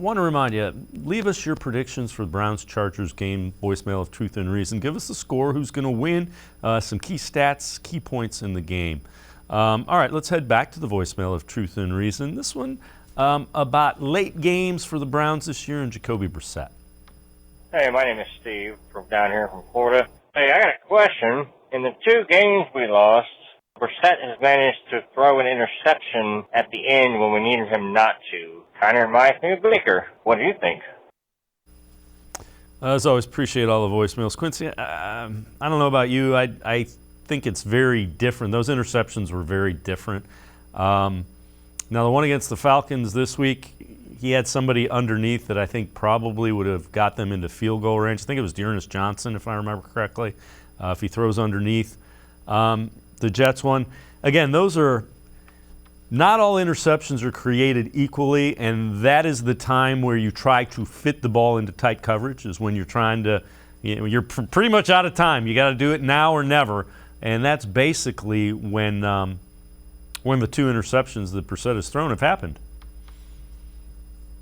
Want to remind you, leave us your predictions for the Browns-Chargers game, voicemail of Truth and Reason. Give us the score, who's going to win, some key stats, key points in the game. All right, let's head back to the voicemail of Truth and Reason. This one about late games for the Browns this year and Jacoby Brissett. Hey, my name is Steve from down here from Florida. Hey, I got a question. In the 2 games we lost, Brissett has managed to throw an interception at the end when we needed him not to. Kind of reminds me of Baker. What do you think? As always, appreciate all the voicemails. Quincy, I don't know about you. I think it's very different. Those interceptions were very different. Now, the one against the Falcons this week, he had somebody underneath that I think probably would have got them into field goal range. I think it was Dearness Johnson, if I remember correctly, if he throws underneath. The Jets one, again, those are not all interceptions are created equally, and that is the time where you try to fit the ball into tight coverage, is when you're trying to, you're pretty much out of time. You got to do it now or never, and that's basically when the 2 interceptions that Brissett has thrown have happened.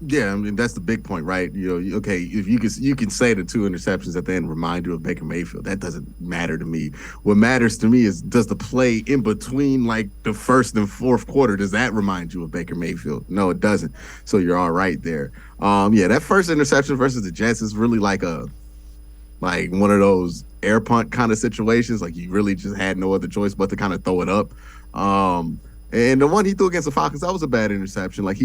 Yeah, I mean, that's the big point, right? Okay, if you can say the 2 interceptions at the end remind you of Baker Mayfield. That doesn't matter to me. What matters to me is, does the play in between like the first and fourth quarter, does that remind you of Baker Mayfield? No, it doesn't. So you're all right there. Yeah, that first interception versus the Jets is really like one of those air punt kind of situations. Like, you really just had no other choice but to kind of throw it up. And the one he threw against the Falcons, that was a bad interception. Like,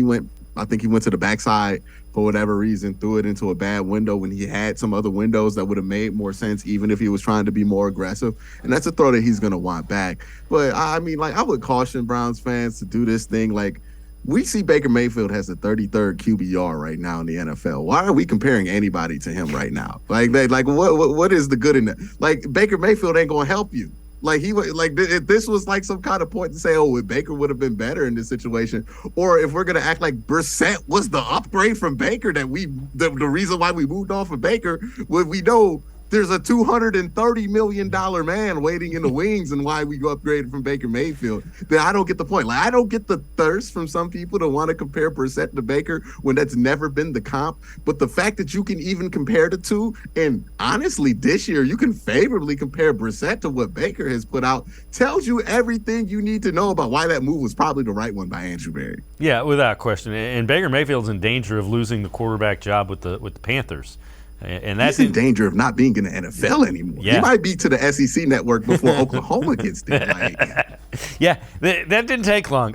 I think he went to the backside for whatever reason, threw it into a bad window when he had some other windows that would have made more sense, even if he was trying to be more aggressive. And that's a throw that he's going to want back. But, I mean, like, I would caution Browns fans to do this thing. Like, we see Baker Mayfield has the 33rd QBR right now in the NFL. Why are we comparing anybody to him right now? Like what is the good in that? Like, Baker Mayfield ain't going to help you. Like, if this was like some kind of point to say, oh, Baker would have been better in this situation, or if we're gonna act like Brissett was the upgrade from Baker, that the reason why we moved off of Baker, when we know there's a $230 million man waiting in the wings, and why we upgraded from Baker Mayfield, then I don't get the point. Like, I don't get the thirst from some people to want to compare Brissett to Baker when that's never been the comp. But the fact that you can even compare the two, and honestly, this year you can favorably compare Brissett to what Baker has put out, tells you everything you need to know about why that move was probably the right one by Andrew Berry. Yeah, without question. And Baker Mayfield's in danger of losing the quarterback job with the Panthers. And that's in danger of not being in the NFL anymore. Yeah. He might be to the SEC network before Oklahoma gets there. Yeah, that didn't take long.